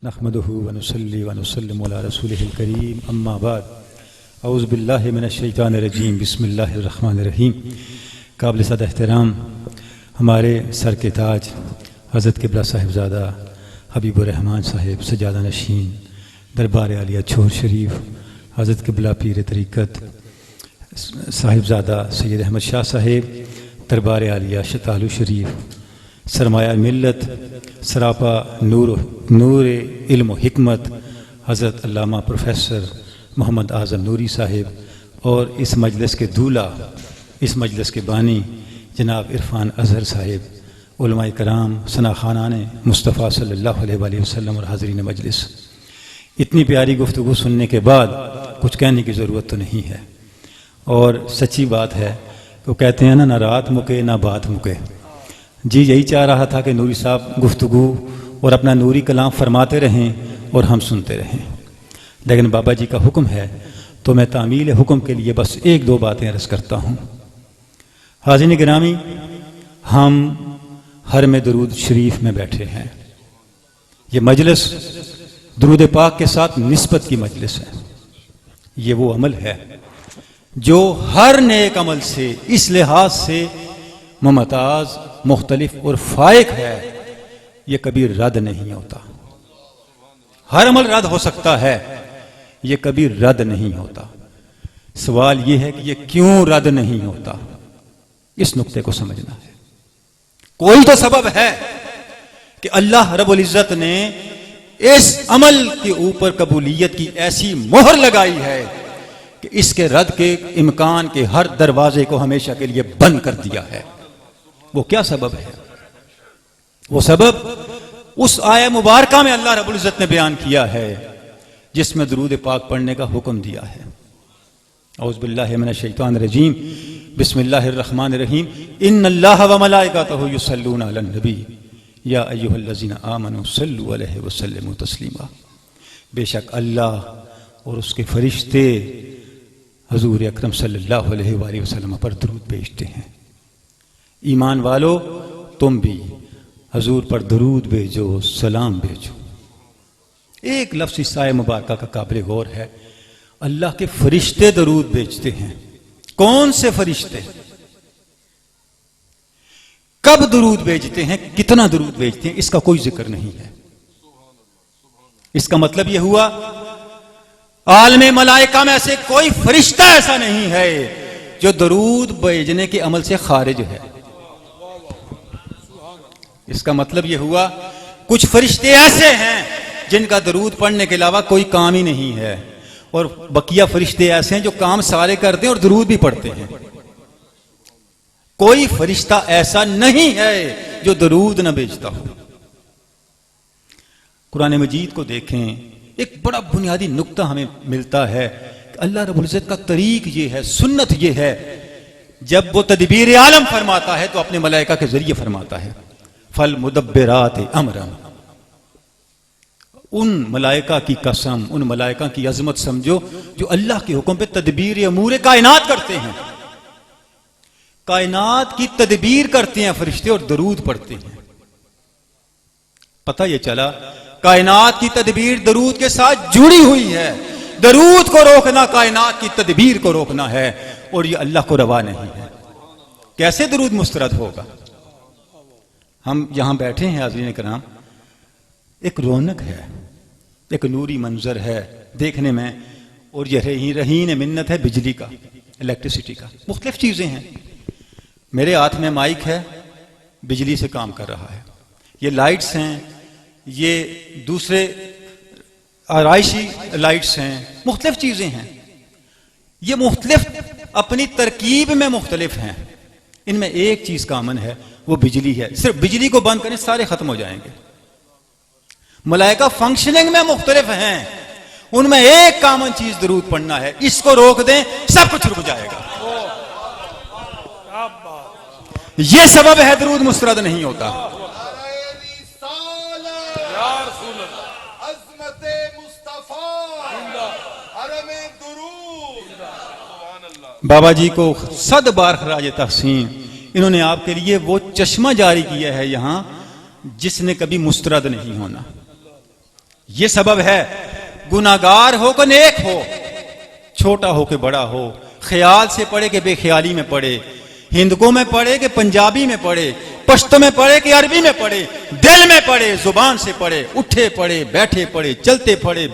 नहमदुहु व नुसल्ली व नुसल्लिमु अला रसूलिहिल करीम अम्मा बाद औज़ु बिल्लाहि मिनश शैतानिर रजीम बिस्मिल्लाहिर रहमानिर रहीम। काबिल सद एहतराम हमारे सर के ताज हज़रत क़िबला साहिबज़ादा हबीबुर रहमान साहिब सजादा नशीन दरबार आलिया छोर शरीफ हज़रत क़िबला पीर तरीक़त साहिबज़ादा सैयद अहमद शाह साहिब दरबार आलिया शतालू शरीफ सरमाया मिल्लत सरापा नूर इल्म हिकमत हज़रत अल्लामा प्रोफेसर मोहम्मद आज़म नूरी साहिब और इस मजलिस के दूल्हा इस मजलिस के बानी जनाब इरफ़ान अज़हर साहिब उलमाए कराम सना ख़ानान मुस्तफ़ा सल्लल्लाहु अलैहि वसल्लम और हाज़रीन मजलिस, इतनी प्यारी गुफ्तगू सुनने के बाद कुछ कहने की ज़रूरत तो नहीं है। और सच्ची बात है वो कहते हैं ना रात मुके ना बात मुके। जी यही चाह रहा था कि नूरी साहब गुफ्तगू और अपना नूरी कलाम फरमाते रहें और हम सुनते रहें, लेकिन बाबा जी का हुक्म है तो मैं तामील हुक्म के लिए बस एक दो बातें अर्ज़ करता हूँ। हाज़िन गिरामी, हम हर में दरूद शरीफ में बैठे हैं। ये मजलिस दरूद पाक के साथ निस्बत की मजलिस है। ये वो अमल है जो हर नेक अमल से इस लिहाज से मुमताज़ मुख्तलिफ और फायक है, ये कभी रद्द नहीं होता। हर अमल रद्द हो सकता है, ये कभी रद्द नहीं होता। सवाल ये है कि ये क्यों रद्द नहीं होता, इस नुक्ते को समझना है। कोई तो सबब है कि अल्लाह रब्बुल इज्जत ने इस अमल के ऊपर कबूलियत की ऐसी मोहर लगाई है कि इसके रद्द के इम्कान के हर दरवाजे को हमेशा के लिए बंद कर दिया है। वो क्या सबब है? वो सबब उस आया मुबारका में अल्लाह रब्बुल इज्जत ने बयान किया है जिसमें दरूद पाक पढ़ने का हुक्म दिया है। औज़ु बिल्लाहि मिनश शैतानिर रजीम बिस्मिल्लाहिर रहमानिर रहीम इन्नल्लाह व मलाइकतहु युसल्लूना अलन नबी या अय्युहल्लज़ीना आमनू सल्लु अलैहि व सल्लिमू तस्लीमा। बेशक अल्लाह और उसके फरिश्ते हुज़ूर अकरम सल्लल्लाहु अलैहि वसल्लम पर दरूद भेजते हैं। ईमान वालो तुम भी हुजूर पर दरूद भेजो, सलाम भेजो। एक लफ्ज़ इस आये मुबारका का काबिल गौर है। अल्लाह के फरिश्ते दरूद भेजते हैं। कौन से फरिश्ते, कब दरूद भेजते हैं, कितना दरूद भेजते हैं, इसका कोई जिक्र नहीं है। इसका मतलब यह हुआ आलमे मलाइका में से कोई फरिश्ता ऐसा नहीं है जो दरूद भेजने के अमल से खारिज है। इसका मतलब यह हुआ कुछ फरिश्ते ऐसे हैं जिनका दरूद पढ़ने के अलावा कोई काम ही नहीं है, और बकिया फरिश्ते ऐसे हैं जो काम सारे करते हैं और दरूद भी पढ़ते हैं। कोई फरिश्ता ऐसा नहीं है जो दरूद न भेजता हो। कुरान मजीद को देखें, एक बड़ा बुनियादी नुक्ता हमें मिलता है कि अल्लाह रब्बुल इज्जत का तरीक ये है, सुन्नत ये है, जब वो तदबीर आलम फरमाता है तो अपने मलाइका के जरिए फरमाता है। फल मुदब्बिरात अमरन, उन मलाइका की कसम, उन मलाइका की अजमत समझो जो अल्लाह के हुक्म पे तदबीर अमूर कायनात करते हैं। कायनात की तदबीर करते हैं फरिश्ते और दरूद पढ़ते हैं। पता ये चला कायनात की तदबीर दरूद के साथ जुड़ी हुई है। दरूद को रोकना कायनात की तदबीर को रोकना है, और ये अल्लाह को रवा नहीं है। कैसे दरूद मुस्तरद होगा? हम यहां बैठे हैं हाज़रीन कराम, एक रौनक है, एक नूरी मंजर है देखने में, और यह रहीन मिन्नत है बिजली का, इलेक्ट्रिसिटी का। मुख्तलिफ चीजें हैं। मेरे हाथ में माइक है, बिजली से काम कर रहा है। ये लाइट्स हैं, ये दूसरे आराइशी लाइट्स हैं, मुख्तलिफ चीजें हैं। ये मुख्तलिफ अपनी तरकीब में मुख्तलिफ हैं। इनमें एक चीज कामन है, वो बिजली है। सिर्फ बिजली को बंद करें सारे खत्म हो जाएंगे। मलाइका फंक्शनिंग में मुख्तलिफ हैं, उनमें एक कॉमन चीज दरूद पढ़ना है। इसको रोक दें सब कुछ रुक जाएगा। यह सबब है दरूद मुस्तरद नहीं होता। बाबा जी को 100 बार खराज तहसीन, इन्होंने आपके लिए वो चश्मा जारी किया है यहां जिसने कभी मुस्तरद नहीं होना। ये सबब है। गुनाहगार हो कि नेक हो, छोटा हो कि बड़ा हो, ख्याल से पढ़े कि बेख्याली में पढ़े, हिंदको में पढ़े कि पंजाबी में पढ़े, पश्तो में पढ़े कि अरबी में पढ़े, दिल में पढ़े, जुबान से पढ़े, उठे पढ़े, बैठे पढ़े, चलते पढ़े,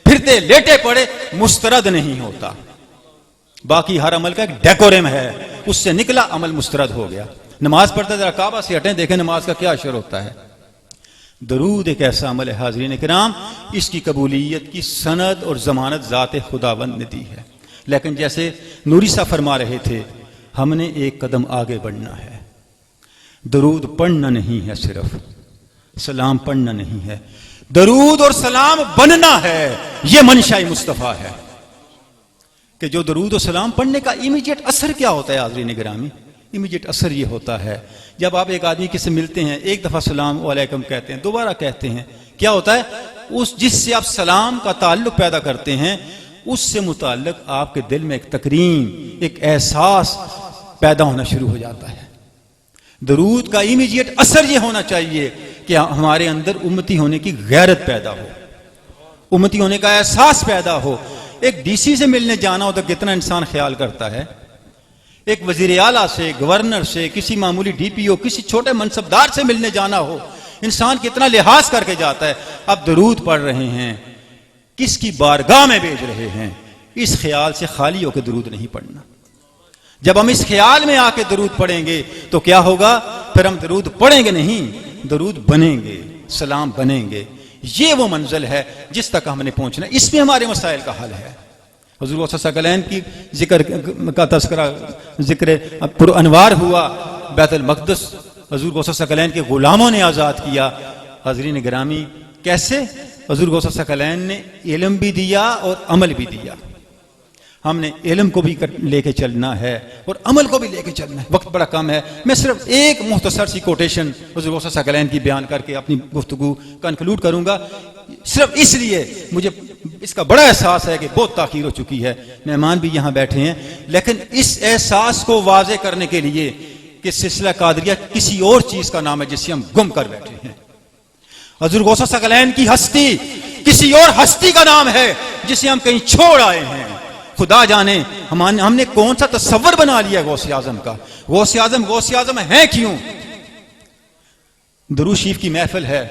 फिरते लेटे पढ़े, मुस्तरद नहीं होता। बाकी हर अमल का एक डेकोरम है, उससे निकला अमल मुस्तरद हो गया। नमाज पढ़ते जरा काबा से हटें, देखें नमाज का क्या असर होता है। दरूद एक ऐसा अमल है हाज़रीन किराम, इसकी कबूलियत की सनद और जमानत ज़ात खुदावंद ने दी है। लेकिन जैसे नूरी साहब फरमा रहे थे, हमने एक कदम आगे बढ़ना है। दरूद पढ़ना नहीं है, सिर्फ सलाम पढ़ना नहीं है, दरूद और सलाम बनना है। यह मंशा मुस्तफ़ा है कि जो दरूद और सलाम पढ़ने का इमीडिएट असर क्या होता है हाज़रीन गिरामी। इमीडिएट असर ये होता है, जब आप एक आदमी किसी मिलते हैं, एक दफ़ा सलाम वालेकुम कहते हैं, दोबारा कहते हैं, क्या होता है, उस जिससे आप सलाम का ताल्लुक पैदा करते हैं, उससे मुताल्लिक आपके दिल में एक तकरीम, एक एहसास पैदा होना शुरू हो जाता है। दरूद का इमीडिएट असर ये होना चाहिए कि हमारे अंदर उम्मती होने की गैरत पैदा हो, उम्मती होने का एहसास पैदा हो। एक डीसी से मिलने जाना हो तो कितना इंसान ख्याल करता है, एक वजीर आला से, गवर्नर से, किसी मामूली डीपीओ, किसी छोटे मनसबदार से मिलने जाना हो, इंसान कितना लिहाज करके जाता है। अब दरूद पढ़ रहे हैं, किसकी बारगाह में भेज रहे हैं, इस ख्याल से खाली होकर दरूद नहीं पढ़ना। जब हम इस ख्याल में आके दरूद पढ़ेंगे तो क्या होगा, फिर हम दरूद पढ़ेंगे नहीं, दरूद बनेंगे, सलाम बनेंगे। ये वो मंजिल है जिस तक हमने पहुंचना, इसमें हमारे मसाइल का हल है। हुज़ूर गौस सकलैन की जिक्र का तस्करा, जिक्र पुरअनवार हुआ। बैतुल मक़दस हुज़ूर गौस सकलैन के गुलामों ने आज़ाद किया। हाज़रीन गिरामी, कैसे? हुज़ूर गौस सकलैन ने इल्म भी दिया और अमल भी दिया। हमने इल्म को भी लेके चलना है और अमल को भी लेके चलना है। वक्त बड़ा कम है, मैं सिर्फ एक मुख्तसर सी कोटेशन हुज़ूर गौस सकलैन की बयान करके अपनी गुफ्तगू कंक्लूड करूंगा। सिर्फ इसलिए मुझे इसका बड़ा एहसास है कि बहुत ताख़ीर हो चुकी है, मेहमान भी यहाँ बैठे हैं, लेकिन इस एहसास को वाज़े करने के लिए कि सिलसिला कादरिया किसी और चीज़ का नाम है जिसे हम गुम कर बैठे हैं। हुज़ूर गौस सकलैन की हस्ती किसी और हस्ती का नाम है जिसे हम कहीं छोड़ आए हैं। खुदा जाने हमने कौन सा तस्वर बना लिया गौसे आजम का। गौसे आजम है क्यों? दुरूद शरीफ की महफिल है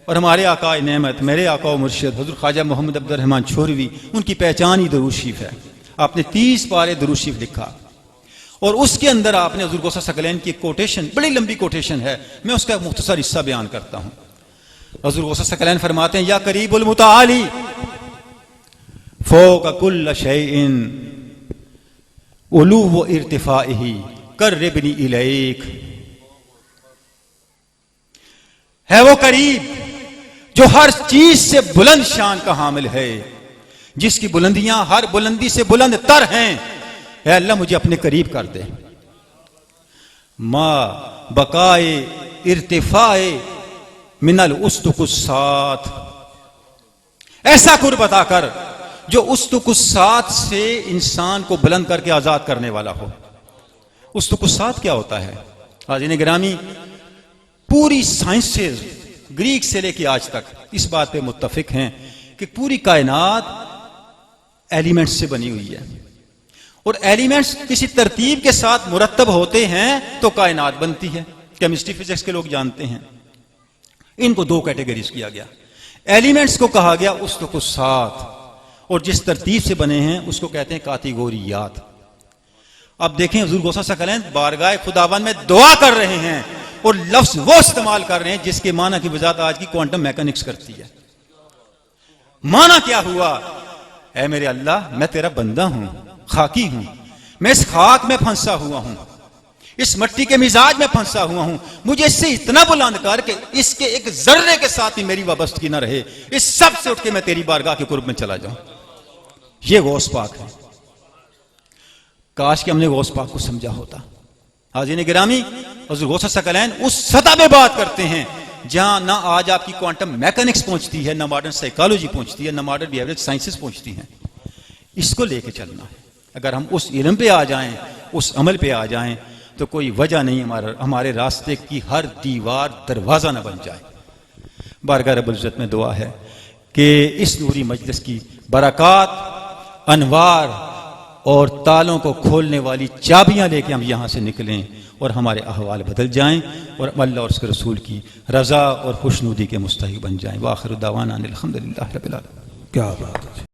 और हमारे आका नेमत, मेरे आका व मुर्शिद हज़रत ख्वाजा मोहम्मद अब्दुल रहमान छोरवी, उनकी पहचान ही दुरूद शरीफ है। आपने 30 पारे दुरूद शरीफ लिखा और उसके अंदर आपने हुज़ूर गौस सकलैन की कोटेशन, बड़ी लंबी कोटेशन है, मैं उसका मुख्तसर हिस्सा बयान करता हूं। हुज़ूर गौस सकलैन फरमाते हैं, या करीबुल मुताली फौक कुल्ल शैइन उलू व इर्तिफाइही कर्रिबनी इलैक। है वो करीब जो हर चीज से बुलंद शान का हामिल है, जिसकी बुलंदियां हर बुलंदी से बुलंद तर हैं। है अल्लाह मुझे अपने करीब कर दे। मा बकाए इर्तिफाए मिनल उस्तुकुस्सात, ऐसा कुर्ब अता कर जो उस्तुकुस्सात से इंसान को बुलंद करके आजाद करने वाला हो। उस्तुकुस्सात क्या होता है? हाज़रीन गिरामी, पूरी साइंसेज ग्रीक से लेकर आज तक इस बात पे मुत्तफिक हैं कि पूरी कायनात एलिमेंट्स से बनी हुई है और एलिमेंट्स किसी तरतीब के साथ मुरत्तब होते हैं तो कायनात बनती है। केमिस्ट्री फिजिक्स के लोग जानते हैं। इनको दो कैटेगरीज किया गया। एलिमेंट्स को कहा गया उस्तुकुस्सात और जिस तरतीब से बने हैं उसको कहते हैं कातिगोरियात। अब देखें, हुज़ूर गौस सकलैन बारगाह खुदावंद में दुआ कर रहे हैं और लफ्ज वो इस्तेमाल कर रहे हैं जिसके माना की वजाहत आज की क्वांटम मैकेनिक्स करती है। माना क्या हुआ? ऐ मेरे अल्लाह, मैं तेरा बंदा हूं, खाकी हूं, मैं इस खाक में फंसा हुआ हूं, इस मिट्टी के मिजाज में फंसा हुआ हूं, मुझे इससे इतना बुलंद कर कि इसके एक जर्रे के साथ ही मेरी वाबस्तगी न रहे, इस सब से उठ के मैं तेरी बारगाह के कुर्ब में चला जाऊं। ये गौस पाक है। काश कि हमने गौस पाक को समझा होता। हाज़रीन गिरामी, हुज़ूर गौस सकलैन उस सतह पे बात करते हैं जहां ना आज आपकी क्वांटम मैकेनिक्स पहुंचती है, ना मॉडर्न साइकोलॉजी पहुंचती है, ना मॉडर्न बिहेवियरल साइंसेस पहुंचती हैं। इसको लेके चलना है। अगर हम उस इल्म पे आ जाएं, उस अमल पे आ जाएं, तो कोई वजह नहीं हमारे रास्ते की हर दीवार दरवाजा न बन जाए। बारगाह रब्बुल इज्जत में दुआ है कि इस नूरी मजलिस की बरक़ात, अनवार और तालों को खोलने वाली चाबियां लेके हम यहाँ से निकलें और हमारे अहवाल बदल जाएं और अल्लाह और उसके रसूल की रज़ा और खुशनुदी के मुस्तहिक़ बन जाएं। व आखिर दावाना अनिल हम्दुलिल्लाहि रब्बिल आलमीन। क्या बात है।